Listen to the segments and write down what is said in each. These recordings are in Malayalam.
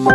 ഒരു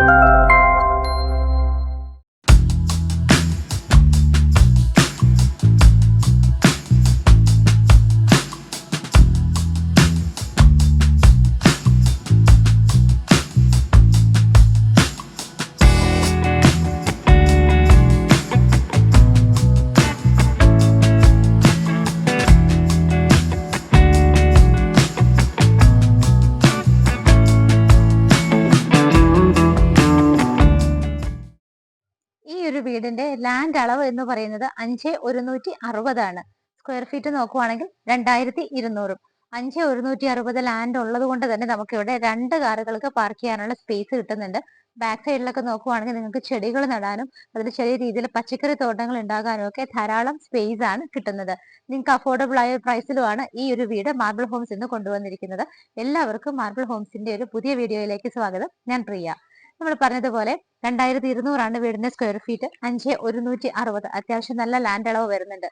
വീടിന്റെ ലാൻഡ് അളവ് എന്ന് പറയുന്നത് 5160 ആണ്. സ്ക്വയർ ഫീറ്റ് നോക്കുവാണെങ്കിൽ 2200. 5160 ലാൻഡ് ഉള്ളത് കൊണ്ട് തന്നെ നമുക്ക് ഇവിടെ 2 കാറുകൾക്ക് പാർക്ക് ചെയ്യാനുള്ള സ്പേസ് കിട്ടുന്നുണ്ട്. ബാക്ക് സൈഡിലൊക്കെ നോക്കുവാണെങ്കിൽ നിങ്ങൾക്ക് ചെടികൾ നടാനും അതിൽ ചെറിയ രീതിയിൽ പച്ചക്കറി തോട്ടങ്ങൾ ഉണ്ടാകാനും ഒക്കെ ധാരാളം സ്പേസ് ആണ് കിട്ടുന്നത്. നിങ്ങൾക്ക് അഫോർഡബിൾ ആയ പ്രൈസിലുമാണ് ഈ ഒരു വീട് മാർബിൾ ഹോംസ് എന്ന് കൊണ്ടുവന്നിരിക്കുന്നത്. എല്ലാവർക്കും മാർബിൾ ഹോംസിന്റെ ഒരു പുതിയ വീഡിയോയിലേക്ക് സ്വാഗതം. ഞാൻ പ്രിയ. നമ്മൾ പറഞ്ഞതുപോലെ 2200 വീടിന്റെ സ്ക്വയർ ഫീറ്റ്. 5160. അത്യാവശ്യം നല്ല ലാൻഡ് അളവ് വരുന്നുണ്ട്.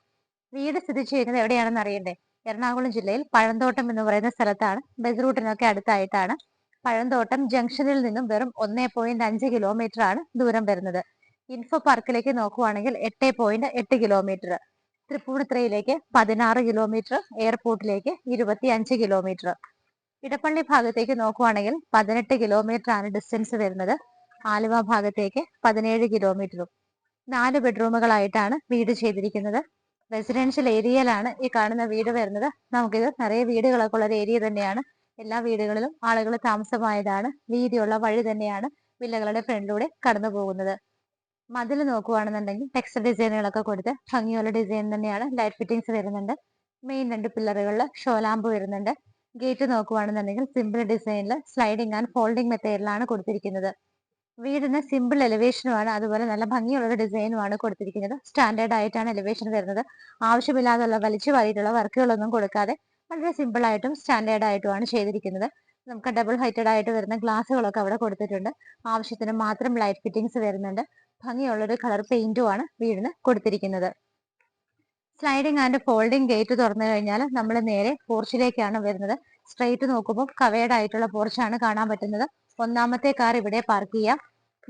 വീട് സ്ഥിതി ചെയ്യുന്നത് എവിടെയാണെന്ന് അറിയണ്ടേ? എറണാകുളം ജില്ലയിൽ പഴന്തോട്ടം എന്ന് പറയുന്ന സ്ഥലത്താണ്. ബസ് റൂട്ടിനൊക്കെ അടുത്തായിട്ടാണ്. പഴന്തോട്ടം ജംഗ്ഷനിൽ നിന്നും വെറും 1.5 കിലോമീറ്റർ ആണ് ദൂരം വരുന്നത്. ഇൻഫോ പാർക്കിലേക്ക് നോക്കുവാണെങ്കിൽ 8.8 കിലോമീറ്റർ. തൃപ്പൂണിത്തുറയിലേക്ക് 16 കിലോമീറ്റർ. എയർപോർട്ടിലേക്ക് 25 കിലോമീറ്റർ. ഇടപ്പള്ളി ഭാഗത്തേക്ക് നോക്കുവാണെങ്കിൽ 18 കിലോമീറ്റർ ആണ് ഡിസ്റ്റൻസ് വരുന്നത്. ആലുവ ഭാഗത്തേക്ക് 17 കിലോമീറ്ററും. 4 ബെഡ്റൂമുകളായിട്ടാണ് വീട് ചെയ്തിരിക്കുന്നത്. റെസിഡൻഷ്യൽ ഏരിയയിലാണ് ഈ കാണുന്ന വീട് വരുന്നത്. നമുക്കിത് നിറയെ വീടുകളൊക്കെ ഉള്ള ഒരു ഏരിയ തന്നെയാണ്. എല്ലാ വീടുകളിലും ആളുകൾ താമസമായതാണ്. വീതിയുള്ള വഴി തന്നെയാണ് വില്ലകളുടെ ഫ്രണ്ടിലൂടെ കടന്നു പോകുന്നത്. മതിൽ നോക്കുവാണെന്നുണ്ടെങ്കിൽ ടെക്സ്റ്റർ ഡിസൈനുകളൊക്കെ കൊടുത്ത് ഭംഗിയുള്ള ഡിസൈൻ തന്നെയാണ്. ലൈറ്റ് ഫിറ്റിംഗ്സ് വരുന്നുണ്ട്. മെയിൻ 2 പില്ലറുകളിൽ ഷോ ലാമ്പ് വരുന്നുണ്ട്. ഗേറ്റ് നോക്കുവാണെന്നുണ്ടെങ്കിൽ സിമ്പിൾ ഡിസൈനിൽ സ്ലൈഡിംഗ് ആൻഡ് ഫോൾഡിംഗ് മെത്തേഡിലാണ് കൊടുത്തിരിക്കുന്നത്. വീടിന് സിമ്പിൾ എലിവേഷനുമാണ്, അതുപോലെ നല്ല ഭംഗിയുള്ള ഡിസൈനുമാണ് കൊടുത്തിരിക്കുന്നത്. സ്റ്റാൻഡേർഡ് ആയിട്ടാണ് എലിവേഷൻ വരുന്നത്. ആവശ്യമില്ലാതുള്ള വലിച്ചു വാരിയിട്ടുള്ള വർക്കുകളൊന്നും കൊടുക്കാതെ വളരെ സിമ്പിൾ ആയിട്ടും സ്റ്റാൻഡേർഡ് ആയിട്ടുമാണ് ചെയ്തിരിക്കുന്നത്. നമുക്ക് ഡബിൾ ഹൈറ്റഡ് ആയിട്ട് വരുന്ന ഗ്ലാസുകളൊക്കെ അവിടെ കൊടുത്തിട്ടുണ്ട്. ആവശ്യത്തിന് മാത്രം ലൈറ്റ് ഫിറ്റിംഗ്സ് വരുന്നുണ്ട്. ഭംഗിയുള്ളൊരു കളർ പെയിന്റുമാണ് വീടിന് കൊടുത്തിരിക്കുന്നത്. സ്ലൈഡിംഗ് ആൻഡ് ഫോൾഡിംഗ് ഗേറ്റ് തുറന്നു കഴിഞ്ഞാൽ നമ്മൾ നേരെ പോർച്ചിലേക്കാണ് വരുന്നത്. സ്ട്രെയിറ്റ് നോക്കുമ്പോൾ കവേർഡ് ആയിട്ടുള്ള പോർച്ചാണ് കാണാൻ പറ്റുന്നത്. ഒന്നാമത്തെ കാർ ഇവിടെ പാർക്ക് ചെയ്യാം.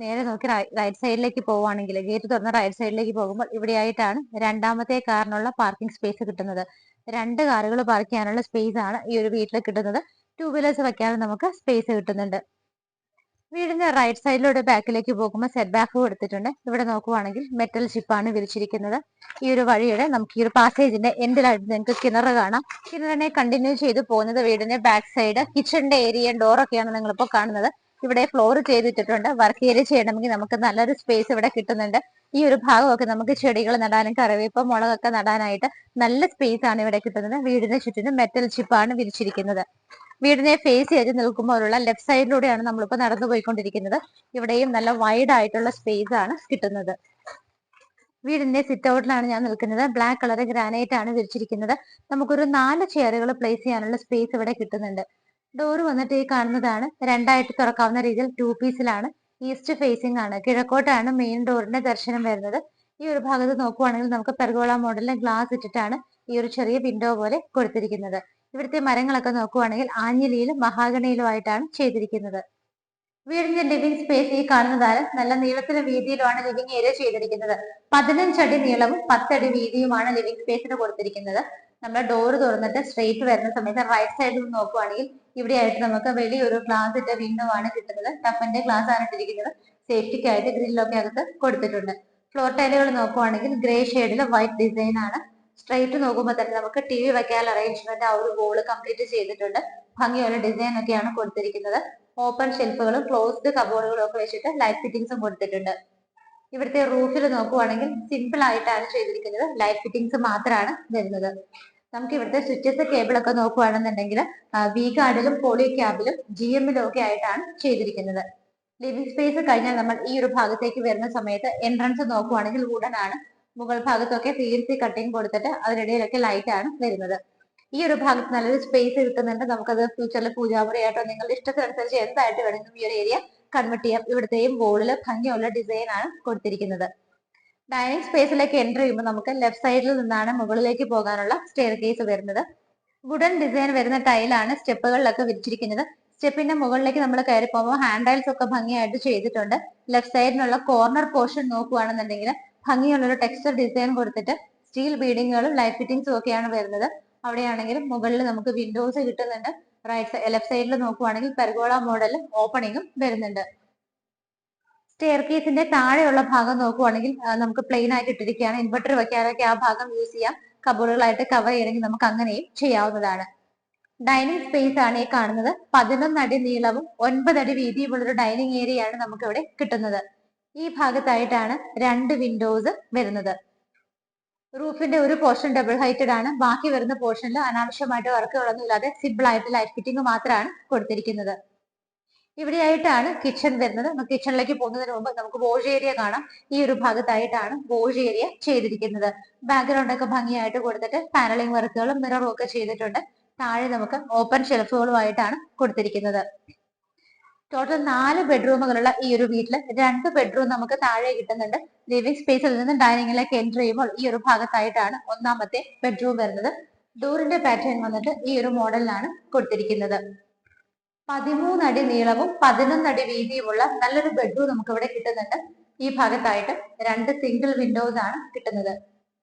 നേരെ നോക്കി റൈറ്റ് സൈഡിലേക്ക് പോവുകയാണെങ്കിൽ ഗേറ്റ് തുറന്ന റൈറ്റ് സൈഡിലേക്ക് പോകുമ്പോൾ ഇവിടെയായിട്ടാണ് രണ്ടാമത്തെ കാറിനുള്ള പാർക്കിംഗ് സ്പേസ് കിട്ടുന്നത്. 2 കാറുകൾ പാർക്ക് ചെയ്യാനുള്ള സ്പേസ് ആണ് ഈ ഒരു വീട്ടിൽ കിട്ടുന്നത്. 2 വീലേഴ്സ് വെക്കാനും നമുക്ക് സ്പേസ് കിട്ടുന്നുണ്ട്. വീടിന്റെ റൈറ്റ് സൈഡിലൂടെ ബാക്കിലേക്ക് പോകുമ്പോൾ സെറ്റ് ബാക്ക് കൊടുത്തിട്ടുണ്ട്. ഇവിടെ നോക്കുവാണെങ്കിൽ മെറ്റൽ ഷിപ്പാണ് വിരിച്ചിരിക്കുന്നത്. ഈ ഒരു വഴിയുടെ നമുക്ക് ഈ ഒരു പാസേജിന്റെ എൻഡിലായിട്ട് നിങ്ങൾക്ക് കിണർ കാണാം. കിണറിനെ കണ്ടിന്യൂ ചെയ്ത് പോകുന്നത് വീടിന്റെ ബാക്ക് സൈഡ് കിച്ചണിന്റെ ഏരിയ ഡോറൊക്കെയാണ് നിങ്ങളിപ്പോൾ കാണുന്നത്. ഇവിടെ ഫ്ലോർ ചെയ്തിട്ടുണ്ട്. വർക്ക് ഏരിയ ചെയ്യണമെങ്കിൽ നമുക്ക് നല്ലൊരു സ്പേസ് ഇവിടെ കിട്ടുന്നുണ്ട്. ഈ ഒരു ഭാഗമൊക്കെ നമുക്ക് ചെടികൾ നടാനും കറിവേപ്പ് മുളകൊക്കെ നടാനായിട്ട് നല്ല സ്പേസ് ആണ് ഇവിടെ കിട്ടുന്നത്. വീടിന് ചുറ്റിനും മെറ്റൽ ഷിപ്പാണ് വിരിച്ചിരിക്കുന്നത്. വീടിനെ ഫേസ് ചെയ്ത് നിൽക്കുമ്പോഴുള്ള ലെഫ്റ്റ് സൈഡിലൂടെയാണ് നമ്മളിപ്പോൾ നടന്നു പോയിക്കൊണ്ടിരിക്കുന്നത്. ഇവിടെയും നല്ല വൈഡ് ആയിട്ടുള്ള സ്പേസ് ആണ് കിട്ടുന്നത്. വീടിന്റെ സിറ്റ് ഔട്ടിലാണ് ഞാൻ നിൽക്കുന്നത്. ബ്ലാക്ക് കളർ ഗ്രാനൈറ്റ് ആണ് വിരിച്ചിരിക്കുന്നത്. നമുക്കൊരു 4 ചെയറുകൾ പ്ലേസ് ചെയ്യാനുള്ള സ്പേസ് ഇവിടെ കിട്ടുന്നുണ്ട്. ഡോറ് വന്നിട്ട് ഈ കാണുന്നതാണ്. 2ആയിട്ട് തുറക്കാവുന്ന രീതിയിൽ 2 പീസിലാണ്. ഈസ്റ്റ് ഫേസിംഗ് ആണ്. കിഴക്കോട്ടാണ് മെയിൻ ഡോറിന്റെ ദർശനം വരുന്നത്. ഈ ഒരു ഭാഗത്ത് നോക്കുവാണെങ്കിൽ നമുക്ക് പെർഗോള മോഡലിലെ ഗ്ലാസ് ഇട്ടിട്ടാണ് ഈ ഒരു ചെറിയ വിൻഡോ പോലെ കൊടുത്തിരിക്കുന്നത്. ഇവിടുത്തെ മരങ്ങളൊക്കെ നോക്കുവാണെങ്കിൽ ആഞ്ഞിലിയിലും മഹാഗണിയിലും ആയിട്ടാണ് ചെയ്തിരിക്കുന്നത്. വീടിന്റെ ലിവിംഗ് സ്പേസ് ഈ കാണുന്നതാണ്. നല്ല നീളത്തിലും വീതിയിലുമാണ് ലിവിംഗ് ഏരിയ ചെയ്തിരിക്കുന്നത്. 15 അടി നീളവും 10 അടി വീതിയുമാണ് ലിവിംഗ് സ്പേസിന് കൊടുത്തിരിക്കുന്നത്. നമ്മൾ ഡോറ് തുറന്നിട്ട് സ്ട്രെയിറ്റ് വരുന്ന സമയത്ത് റൈറ്റ് സൈഡിൽ നോക്കുവാണെങ്കിൽ ഇവിടെയായിട്ട് നമുക്ക് വലിയൊരു ഗ്ലാസ് ഇട്ട വിൻഡോ ആണ് കിട്ടുന്നത്. ടഫന്റെ ഗ്ലാസ് ആണ് ഇട്ടിരിക്കുന്നത്. സേഫ്റ്റിക്കായിട്ട് ഗ്രില്ലൊക്കെ അകത്ത് കൊടുത്തിട്ടുണ്ട്. ഫ്ലോർ ടൈലുകൾ നോക്കുവാണെങ്കിൽ ഗ്രേ ഷെയ്ഡിൽ വൈറ്റ് ഡിസൈൻ ആണ്. സ്ട്രെയിറ്റ് നോക്കുമ്പോൾ തന്നെ നമുക്ക് ടി വി വെക്കാൻ അറേഞ്ച്മെന്റ് ആ ഒരു വോള് കംപ്ലീറ്റ് ചെയ്തിട്ടുണ്ട്. ഭംഗിയുള്ള ഡിസൈൻ ഒക്കെയാണ് കൊടുത്തിരിക്കുന്നത്. ഓപ്പൺ ഷെൽഫുകളും ക്ലോസ്ഡ് കബോർഡുകളും ഒക്കെ വെച്ചിട്ട് ലൈറ്റ് ഫിറ്റിംഗ്സും കൊടുത്തിട്ടുണ്ട്. ഇവിടുത്തെ റൂഫിൽ നോക്കുവാണെങ്കിൽ സിമ്പിൾ ആയിട്ടാണ് ചെയ്തിരിക്കുന്നത്. ലൈറ്റ് ഫിറ്റിംഗ്സ് മാത്രമാണ് വരുന്നത്. നമുക്ക് ഇവിടുത്തെ സ്വിച്ചസ് കേബിൾ ഒക്കെ നോക്കുവാണെന്നുണ്ടെങ്കിൽ വി ഗാർഡിലും പോളി ക്യാബിലും GM-ലും ഒക്കെ ആയിട്ടാണ് ചെയ്തിരിക്കുന്നത്. ലിവിംഗ് സ്പേസ് കഴിഞ്ഞാൽ നമ്മൾ ഈ ഒരു ഭാഗത്തേക്ക് വരുന്ന സമയത്ത് എൻട്രൻസ് നോക്കുവാണെങ്കിൽ വുഡൻ ആണ്. മുകൾ ഭാഗത്തൊക്കെ PVC കട്ടിങ് കൊടുത്തിട്ട് അതിനിടയിലൊക്കെ ലൈറ്റ് ആണ് വരുന്നത്. ഈ ഒരു ഭാഗത്ത് നല്ലൊരു സ്പേസ് കിട്ടുന്നുണ്ട്. നമുക്കത് ഫ്യൂച്ചറിൽ പൂജാമുറിയായിട്ടോ നിങ്ങളുടെ ഇഷ്ടത്തിനനുസരിച്ച് എന്തായിട്ട് വേണമെങ്കിലും ഈ ഒരു ഏരിയ കൺവെർട്ട് ചെയ്യാം. ഇവിടുത്തെയും വോളില് ഭംഗിയുള്ള ഡിസൈൻ ആണ് കൊടുത്തിരിക്കുന്നത്. ഡൈനിങ് സ്പേസിലേക്ക് എൻ്റർ ചെയ്യുമ്പോൾ നമുക്ക് ലെഫ്റ്റ് സൈഡിൽ നിന്നാണ് മുകളിലേക്ക് പോകാനുള്ള സ്റ്റെയർ കേസ് വരുന്നത്. വുഡൻ ഡിസൈൻ വരുന്ന ടൈലാണ് സ്റ്റെപ്പുകളിലൊക്കെ വിരിച്ചിരിക്കുന്നത്. സ്റ്റെപ്പിന്റെ മുകളിലേക്ക് നമ്മൾ കയറി പോകുമ്പോൾ ഹാൻഡ് റൈൽസ് ഒക്കെ ഭംഗിയായിട്ട് ചെയ്തിട്ടുണ്ട്. ലെഫ്റ്റ് സൈഡിനുള്ള കോർണർ പോർഷൻ നോക്കുകയാണെന്നുണ്ടെങ്കിൽ ഭംഗിയുള്ളൊരു ടെക്സ്ചർ ഡിസൈൻ കൊടുത്തിട്ട് സ്റ്റീൽ ബീഡിങ്ങുകളും ലൈറ്റ് ഫിറ്റിംഗ്സും ഒക്കെയാണ് വരുന്നത്. അവിടെയാണെങ്കിൽ മുകളിൽ നമുക്ക് വിൻഡോസ് കിട്ടുന്നുണ്ട്. ലെഫ്റ്റ് സൈഡിൽ നോക്കുവാണെങ്കിൽ പെർഗോള മോഡലും ഓപ്പണിങ്ങും വരുന്നുണ്ട്. സ്റ്റെയർ കേസിന്റെ താഴെയുള്ള ഭാഗം നോക്കുവാണെങ്കിൽ നമുക്ക് പ്ലെയിൻ ആയിട്ട് ഇട്ടിരിക്കുകയാണ്. ഇൻവെർട്ടർ വെക്കാനൊക്കെ ആ ഭാഗം യൂസ് ചെയ്യാം. കബോർഡുകളായിട്ട് കവർ ചെയ്യണമെങ്കിൽ നമുക്ക് അങ്ങനെയും ചെയ്യാവുന്നതാണ്. ഡൈനിങ് സ്പേസ് ആണ് ഈ കാണുന്നത്. 11 അടി നീളവും 9 അടി വീതിയുമുള്ള ഒരു ഡൈനിങ് ഏരിയ ആണ് നമുക്ക് ഇവിടെ കിട്ടുന്നത്. ഈ ഭാഗത്തായിട്ടാണ് 2 വിൻഡോസ് വരുന്നത്. റൂഫിന്റെ ഒരു പോർഷൻ ഡബിൾ ഹൈറ്റഡ് ആണ്. ബാക്കി വരുന്ന പോർഷനിൽ അനാവശ്യമായിട്ട് വർക്കുകളൊന്നും ഇല്ലാതെ സിമ്പിൾ ആയിട്ട് ലൈറ്റ് ഫിറ്റിംഗ് മാത്രമാണ് കൊടുത്തിരിക്കുന്നത്. ഇവിടെയായിട്ടാണ് കിച്ചൺ വരുന്നത്. കിച്ചണിലേക്ക് പോകുന്നതിന് മുമ്പ് നമുക്ക് വാഷ് ഏരിയ കാണാം. ഈ ഒരു ഭാഗത്തായിട്ടാണ് വാഷ് ഏരിയ ചെയ്തിരിക്കുന്നത്. ബാക്ക്ഗ്രൗണ്ട് ഒക്കെ ഭംഗിയായിട്ട് കൊടുത്തിട്ട് പാനലിംഗ് വർക്കുകളും മിററും ഒക്കെ ചെയ്തിട്ടുണ്ട്. താഴെ നമുക്ക് ഓപ്പൺ ഷെൽഫുകളുമായിട്ടാണ് കൊടുത്തിരിക്കുന്നത്. ടോട്ടൽ 4 ബെഡ്റൂമുകളുള്ള ഈ ഒരു വീട്ടിൽ 2 ബെഡ്റൂം നമുക്ക് താഴെ കിട്ടുന്നുണ്ട്. ലിവിംഗ് സ്പേസിൽ നിന്ന് ഡൈനിങ്ങിലേക്ക് എൻ്റർ ചെയ്യുമ്പോൾ ഈ ഒരു ഭാഗത്തായിട്ടാണ് ഒന്നാമത്തെ ബെഡ്റൂം വരുന്നത്. ഡോറിന്റെ പാറ്റേൺ വന്നിട്ട് ഈ ഒരു മോഡലിലാണ് കൊടുത്തിരിക്കുന്നത്. 13 അടി നീളവും 11 അടി വീതിയുമുള്ള നല്ലൊരു ബെഡ്റൂം നമുക്ക് ഇവിടെ കിട്ടുന്നുണ്ട്. ഈ ഭാഗത്തായിട്ട് 2 സിംഗിൾ വിൻഡോസ് ആണ് കിട്ടുന്നത്.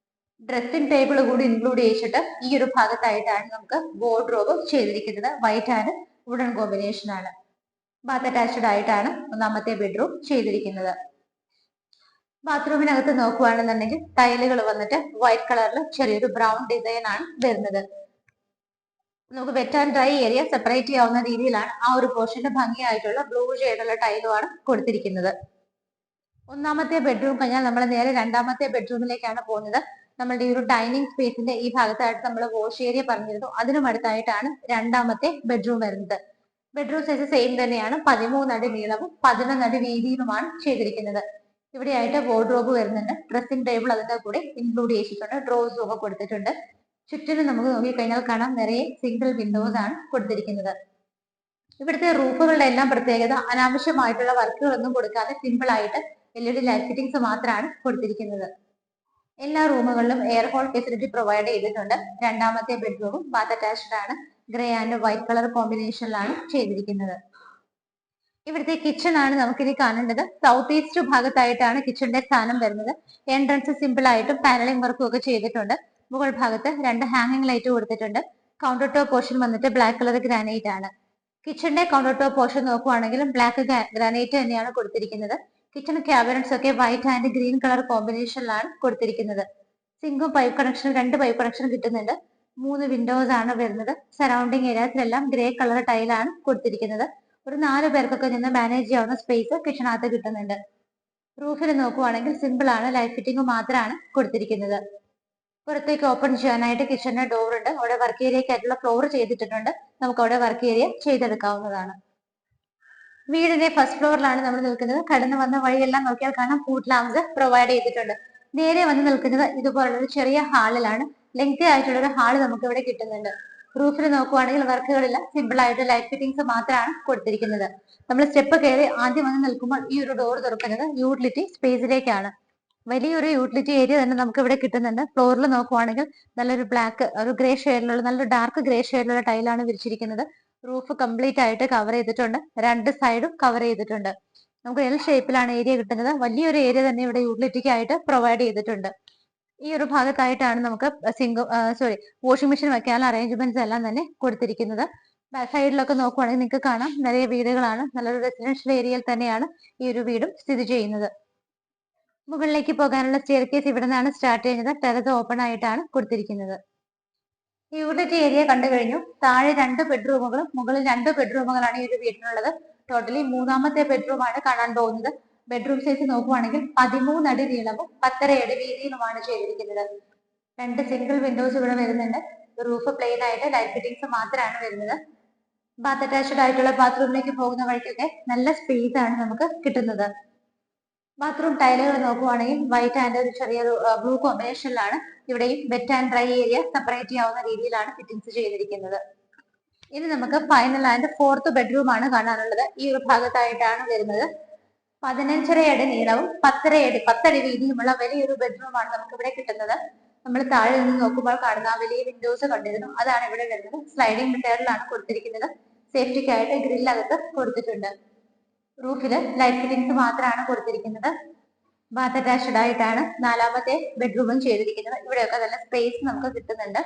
ഡ്രസ്സിംഗ് ടേബിൾ കൂടി ഇൻക്ലൂഡ് ചെയ്തിട്ട് ഈ ഒരു ഭാഗത്തായിട്ടാണ് നമുക്ക് വാർഡ്രോബ് ചെയ്തിരിക്കുന്നത്. വൈറ്റ് ആൻഡ് വുഡൻ കോമ്പിനേഷൻ ആണ്. ബാത്ത് അറ്റാച്ച്ഡ് ആയിട്ടാണ് ഒന്നാമത്തെ ബെഡ്റൂം ചെയ്തിരിക്കുന്നത്. ബാത്റൂമിനകത്ത് നോക്കുകയാണെന്നുണ്ടെങ്കിൽ ടൈലുകൾ വന്നിട്ട് വൈറ്റ് കളറിൽ ചെറിയൊരു ബ്രൗൺ ഡിസൈൻ ആണ് വരുന്നത്. നമുക്ക് wet and dry area separate ചെയ്യാവുന്ന രീതിയിലാണ് ആ ഒരു പോർഷന്റെ ഭംഗിയായിട്ടുള്ള ബ്ലൂ ഷെയ്ഡുള്ള ടൈലുമാണ് കൊടുത്തിരിക്കുന്നത്. ഒന്നാമത്തെ ബെഡ്റൂം കഴിഞ്ഞാൽ നമ്മൾ നേരെ രണ്ടാമത്തെ ബെഡ്റൂമിലേക്കാണ് പോകുന്നത്. നമ്മളുടെ ഈ ഒരു ഡൈനിങ് സ്പേസിന്റെ ഈ ഭാഗത്തായിട്ട് നമ്മൾ വാഷ് ഏരിയ പറഞ്ഞിരുന്നു. അതിനും അടുത്തായിട്ടാണ് രണ്ടാമത്തെ ബെഡ്റൂം വരുന്നത്. ബെഡ്റൂം സൈസ് സെയിം തന്നെയാണ്. 13 അടി നീളവും 11 അടി വീതിയിലുമാണ് ചെയ്തിരിക്കുന്നത്. ഇവിടെയായിട്ട് വാർഡ്രോബ് വരുന്നുണ്ട്. ഡ്രസ്സിംഗ് ടേബിൾ അതിന്റെ കൂടെ ഇൻക്ലൂഡ് ചെയ്തിട്ടുണ്ട്. ഡ്രോസും ഒക്കെ കൊടുത്തിട്ടുണ്ട്. ചുറ്റിനും നമുക്ക് നോക്കിക്കഴിഞ്ഞാൽ കാണാം നിറയെ സിംഗിൾ വിൻഡോസ് ആണ് കൊടുത്തിരിക്കുന്നത്. ഇവിടുത്തെ റൂഫുകളുടെ എല്ലാം പ്രത്യേകത അനാവശ്യമായിട്ടുള്ള വർക്കുകളൊന്നും കൊടുക്കാതെ സിമ്പിൾ ആയിട്ട് LED ലൈറ്റ് ഫിറ്റിംഗ്സ് മാത്രമാണ് കൊടുത്തിരിക്കുന്നത്. എല്ലാ റൂമുകളിലും എയർ ഹോൾ ഫെസിലിറ്റി പ്രൊവൈഡ് ചെയ്തിട്ടുണ്ട്. രണ്ടാമത്തെ ബെഡ്റൂമും ബാത്ത് അറ്റാച്ച്ഡ് ആണ്. ഗ്രേ ആൻഡ് വൈറ്റ് കളർ കോമ്പിനേഷനിലാണ് ചെയ്തിരിക്കുന്നത്. ഇവിടുത്തെ കിച്ചൺ ആണ് നമുക്കിനി കാണേണ്ടത്. സൗത്ത് ഈസ്റ്റ് ഭാഗത്തായിട്ടാണ് കിച്ചണിന്റെ സ്ഥാനം വരുന്നത്. എൻട്രൻസ് സിമ്പിൾ ആയിട്ടും പാനലിംഗ് വർക്കും ഒക്കെ ചെയ്തിട്ടുണ്ട്. മുകൾ ഭാഗത്ത് 2 ഹാങ്ങിങ് ലൈറ്റ് കൊടുത്തിട്ടുണ്ട്. കൗണ്ടർ ടോപ്പ് പോർഷൻ വന്നിട്ട് ബ്ലാക്ക് കളർ ഗ്രാനൈറ്റ് ആണ്. കിച്ചണിന്റെ കൗണ്ടർ ടോപ്പ് പോർഷൻ നോക്കുവാണെങ്കിലും ബ്ലാക്ക് ഗ്രാനൈറ്റ് തന്നെയാണ് കൊടുത്തിരിക്കുന്നത്. കിച്ചൺ ക്യാബിനറ്റ്സ് ഒക്കെ വൈറ്റ് ആൻഡ് ഗ്രീൻ കളർ കോമ്പിനേഷനിലാണ് കൊടുത്തിരിക്കുന്നത്. സിങ്കും പൈപ്പ് കണക്ഷനും 2 പൈപ്പ് കണക്ഷൻ കിട്ടുന്നുണ്ട്. 3 വിൻഡോസ് ആണ് വരുന്നത്. സറൗണ്ടിങ് ഏരിയാസിലെല്ലാം ഗ്രേ കളർ ടൈലാണ് കൊടുത്തിരിക്കുന്നത്. ഒരു 4 പേർക്കൊക്കെ നിന്ന് മാനേജ് ചെയ്യാവുന്ന സ്പേസ് കിച്ചണകത്ത് കിട്ടുന്നുണ്ട്. റൂഫിൽ നോക്കുവാണെങ്കിൽ സിമ്പിൾ ആണ്. ലൈറ്റ് ഫിറ്റിംഗ് മാത്രമാണ് കൊടുത്തിരിക്കുന്നത്. പുറത്തേക്ക് ഓപ്പൺ ചെയ്യാനായിട്ട് കിച്ചണിന്റെ ഡോർ ഉണ്ട്. അവിടെ വർക്ക് ഏരിയക്കായിട്ടുള്ള ഫ്ലോർ ചെയ്തിട്ടുണ്ട്. നമുക്ക് അവിടെ വർക്ക് ഏരിയ ചെയ്തെടുക്കാവുന്നതാണ്. വീടിന്റെ ഫസ്റ്റ് ഫ്ലോറിലാണ് നമ്മൾ നിൽക്കുന്നത്. കടന്നു വന്ന വഴിയെല്ലാം നോക്കിയാൽ കാണാം ഫുഡ് ലാംപ്സ് പ്രൊവൈഡ് ചെയ്തിട്ടുണ്ട്. നേരെ വന്ന് നിൽക്കുന്നത് ഇതുപോലുള്ള ഒരു ചെറിയ ഹാളിലാണ്. ലെങ്തി ആയിട്ടുള്ള ഒരു ഹാള് നമുക്ക് ഇവിടെ കിട്ടുന്നുണ്ട്. റൂഫിൽ നോക്കുവാണെങ്കിൽ വർക്കുകളില്ല. സിമ്പിൾ ആയിട്ട് ലൈറ്റ് ഫിറ്റിംഗ്സ് മാത്രമാണ് കൊടുത്തിരിക്കുന്നത്. നമ്മൾ സ്റ്റെപ്പ് കയറി ആദ്യം വന്ന് നിൽക്കുമ്പോൾ ഈ ഒരു ഡോർ തുറക്കുന്നത് യൂട്ടിലിറ്റി സ്പേസിലേക്കാണ്. വലിയൊരു യൂട്ടിലിറ്റി ഏരിയ തന്നെ നമുക്ക് ഇവിടെ കിട്ടുന്നുണ്ട്. ഫ്ലോറിൽ നോക്കുവാണെങ്കിൽ നല്ലൊരു ബ്ലാക്ക് ഒരു ഗ്രേ ഷെയ്ഡിലുള്ള നല്ല ഡാർക്ക് ഗ്രേ ഷെയ്ഡിലുള്ള ടൈലാണ് വിരിച്ചിരിക്കുന്നത്. റൂഫ് കംപ്ലീറ്റ് ആയിട്ട് കവർ ചെയ്തിട്ടുണ്ട്. 2 സൈഡും കവർ ചെയ്തിട്ടുണ്ട്. നമുക്ക് എൽ ഷേപ്പിലാണ് ഏരിയ കിട്ടുന്നത്. വലിയൊരു ഏരിയ തന്നെ ഇവിടെ യൂട്ടിലിറ്റിക്ക് ആയിട്ട് പ്രൊവൈഡ് ചെയ്തിട്ടുണ്ട്. ഈ ഒരു ഭാഗത്തായിട്ടാണ് നമുക്ക് വാഷിംഗ് മെഷീൻ വെക്കാനുള്ള അറേഞ്ച്മെന്റ്സ് എല്ലാം തന്നെ കൊടുത്തിരിക്കുന്നത്. ബാക്ക് സൈഡിലൊക്കെ നോക്കുവാണെങ്കിൽ നിങ്ങൾക്ക് കാണാം നിറയെ വീടുകളാണ്. നല്ലൊരു റെസിഡൻഷ്യൽ ഏരിയയിൽ തന്നെയാണ് ഈ ഒരു വീടും സ്ഥിതി ചെയ്യുന്നത്. മുകളിലേക്ക് പോകാനുള്ള സ്റ്റെയർ കേസ് ഇവിടെ നിന്നാണ് സ്റ്റാർട്ട് ചെയ്യുന്നത്. ടെറസ് ഓപ്പൺ ആയിട്ടാണ് കൊടുത്തിരിക്കുന്നത്. യൂട്ടിലിറ്റി ഏരിയ കണ്ടു കഴിഞ്ഞു. താഴെ 2 ബെഡ്റൂമുകളും മുകളിൽ 2 ബെഡ്റൂമുകളാണ് ഈ ഒരു വീട്ടിനുള്ളത്. ടോട്ടലി 3ാമത്തെ ബെഡ്റൂമാണ് കാണാൻ പോകുന്നത്. ബെഡ്റൂം സൈസ് നോക്കുവാണെങ്കിൽ 13 അടി നീളവും 10.5 അടി വീതിയിലുമാണ് ചെയ്തിരിക്കുന്നത്. 2 സിംഗിൾ വിൻഡോസ് ഇവിടെ വരുന്നുണ്ട്. റൂഫ് പ്ലെയിൻ ആയിട്ട് ലൈറ്റ് ഫിറ്റിംഗ്സ് മാത്രമാണ് വരുന്നത്. ബാത്ത് അറ്റാച്ച്ഡ് ആയിട്ടുള്ള ബാത്റൂമിലേക്ക് പോകുന്ന വഴിക്കൊക്കെ നല്ല സ്പേസ് ആണ് നമുക്ക് കിട്ടുന്നത്. ബാത്റൂം ടൈലുകൾ നോക്കുവാണെങ്കിൽ വൈറ്റ് ആൻഡ് ഒരു ചെറിയൊരു ബ്ലൂ കോമ്പിനേഷനിലാണ്. ഇവിടെയും wet and dry area separate ചെയ്യാവുന്ന രീതിയിലാണ് ഫിറ്റിംഗ്സ് ചെയ്തിരിക്കുന്നത്. ഇനി നമുക്ക് ഫൈനൽ ആൻഡ് 4th ബെഡ്റൂം ആണ് കാണാനുള്ളത്. ഈ ഒരു ഭാഗത്തായിട്ടാണ് വരുന്നത്. 15.5 അടി നീളവും 10 അടി വീതിയുമുള്ള വലിയൊരു ബെഡ്റൂം ആണ് നമുക്ക് ഇവിടെ കിട്ടുന്നത്. നമ്മൾ താഴെ നിന്ന് നോക്കുമ്പോൾ കാണുന്ന ആ വലിയ വിൻഡോസ് കണ്ടിരുന്നു. അതാണ് ഇവിടെ വരുന്നത്. സ്ലൈഡിംഗ് മെത്തേഡിലാണ് കൊടുത്തിരിക്കുന്നത്. സേഫ്റ്റിക്കായിട്ട് ഗ്രില്ലകത്ത് കൊടുത്തിട്ടുണ്ട്. റൂഫില് ലൈറ്റ് ഫിറ്റിംഗ്സ് മാത്രമാണ് കൊടുത്തിരിക്കുന്നത്. ബാത്ത് അറ്റാച്ച്ഡ് ആയിട്ടാണ് 4ാമത്തെ ബെഡ്റൂമും ചെയ്തിരിക്കുന്നത്. ഇവിടെയൊക്കെ നല്ല സ്പേസ് നമുക്ക് കിട്ടുന്നുണ്ട്.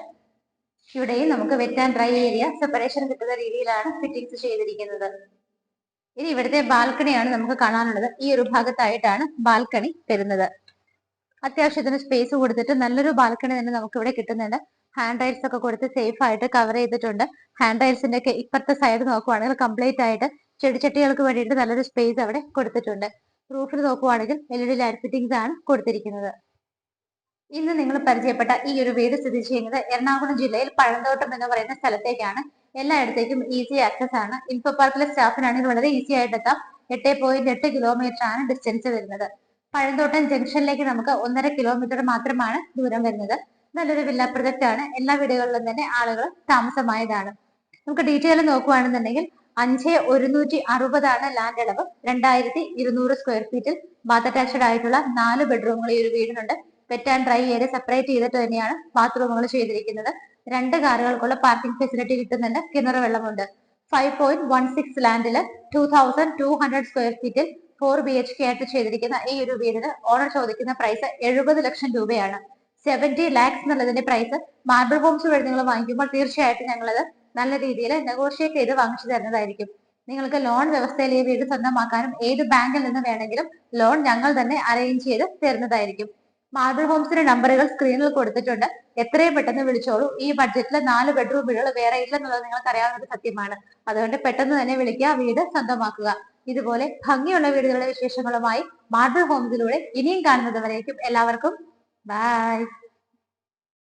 ഇവിടെയും നമുക്ക് wet and dry area separation കിട്ടുന്ന രീതിയിലാണ് ഫിറ്റിംഗ്സ് ചെയ്തിരിക്കുന്നത്. ഇനി ഇവിടുത്തെ ബാൽക്കണിയാണ് നമുക്ക് കാണാനുള്ളത്. ഈ ഒരു ഭാഗത്തായിട്ടാണ് ബാൽക്കണി വരുന്നത്. അത്യാവശ്യത്തിന് സ്പേസ് കൊടുത്തിട്ട് നല്ലൊരു ബാൽക്കണി തന്നെ നമുക്ക് ഇവിടെ കിട്ടുന്നുണ്ട്. ഹാൻഡ് റൈൽസ് ഒക്കെ കൊടുത്ത് സേഫ് ആയിട്ട് കവർ ചെയ്തിട്ടുണ്ട്. ഹാൻഡ് റൈൽസിന്റെ ഒക്കെ ഇപ്പുറത്തെ സൈഡ് നോക്കുവാണെങ്കിൽ കംപ്ലീറ്റ് ആയിട്ട് ചെടിച്ചട്ടികൾക്ക് വേണ്ടിയിട്ട് നല്ലൊരു സ്പേസ് അവിടെ കൊടുത്തിട്ടുണ്ട്. റൂഫിൽ നോക്കുവാണെങ്കിൽ LED ലൈറ്റ് ഫിറ്റിംഗ്സ് ആണ് കൊടുത്തിരിക്കുന്നത്. ഇന്ന് നിങ്ങൾ പരിചയപ്പെട്ട ഈ ഒരു വീട് സ്ഥിതി ചെയ്യുന്നത് എറണാകുളം ജില്ലയിൽ പഴന്തോട്ടം എന്ന് പറയുന്ന സ്ഥലത്തേക്കാണ്. എല്ലായിടത്തേക്കും ഈസി ആക്സസ് ആണ്. ഇൻഫോ പാർക്കിലെ സ്റ്റാഫിനാണെങ്കിൽ വളരെ ഈസി ആയിട്ട് എത്താം. 8.8 കിലോമീറ്റർ ആണ് ഡിസ്റ്റൻസ് വരുന്നത്. പഴന്തോട്ടം ജംഗ്ഷനിലേക്ക് നമുക്ക് 1.5 കിലോമീറ്റർ മാത്രമാണ് ദൂരം വരുന്നത്. നല്ലൊരു വില്ല പ്രൊജക്ട് ആണ്. എല്ലാ വീടുകളിലും തന്നെ ആളുകൾ താമസമായതാണ്. നമുക്ക് ഡീറ്റെയിൽ നോക്കുകയാണെന്നുണ്ടെങ്കിൽ 5,160 ആണ് ലാൻഡ് അളവ്. 2,200 സ്ക്വയർ ഫീറ്റിൽ ബാത്ത് അറ്റാച്ച്ഡ് ആയിട്ടുള്ള 4 ബെഡ്റൂമുകൾ ഈ ഒരു വീടിനുണ്ട്. Wet and dry area separate ചെയ്തിട്ട് തന്നെയാണ് ബാത്റൂമുകൾ ചെയ്തിരിക്കുന്നത്. 2 കാറുകൾക്കുള്ള പാർക്കിംഗ് ഫെസിലിറ്റി കിട്ടുന്നുണ്ട്. കിണർ വെള്ളമുണ്ട്. 5.16 ലാൻഡില് 2,200 സ്ക്വയർ ഫീറ്റിൽ 4 BHK ആയിട്ട് ചെയ്തിരിക്കുന്ന ഈ ഒരു വീടിന് ഓണർ ചോദിക്കുന്ന പ്രൈസ് 70 ലക്ഷം രൂപയാണ്. 70 lakhs എന്നുള്ളതിന്റെ പ്രൈസ് മാർബിൾ ഹോംസ് വഴി നിങ്ങൾ വാങ്ങിക്കുമ്പോൾ തീർച്ചയായിട്ടും ഞങ്ങളത് നല്ല രീതിയിൽ നെഗോഷിയേറ്റ് ചെയ്ത് വാങ്ങിച്ചു തരുന്നതായിരിക്കും. നിങ്ങൾക്ക് ലോൺ വ്യവസ്ഥയിൽ ഈ വീട് സ്വന്തമാക്കാനും ഏത് ബാങ്കിൽ നിന്ന് വേണമെങ്കിലും ലോൺ ഞങ്ങൾ തന്നെ അറേഞ്ച് ചെയ്ത് തരുന്നതായിരിക്കും. മാർബിൾ ഹോംസിന്റെ നമ്പറുകൾ സ്ക്രീനിൽ കൊടുത്തിട്ടുണ്ട്. എത്രയും പെട്ടെന്ന് വിളിച്ചോളൂ. ഈ ബഡ്ജറ്റിൽ 4 ബെഡ്റൂം വീടുകൾ വേറെ ഇല്ലെന്നുള്ളത് നിങ്ങൾക്ക് അറിയാവുന്ന ഒരു സത്യമാണ്. അതുകൊണ്ട് പെട്ടെന്ന് തന്നെ വിളിക്കുക, വീട് സ്വന്തമാക്കുക. ഇതുപോലെ ഭംഗിയുള്ള വീടുകളുടെ വിശേഷങ്ങളുമായി മാർബിൾ ഹോംസിലൂടെ ഇനിയും കാണുന്നത് വരേക്കും എല്ലാവർക്കും ബൈ.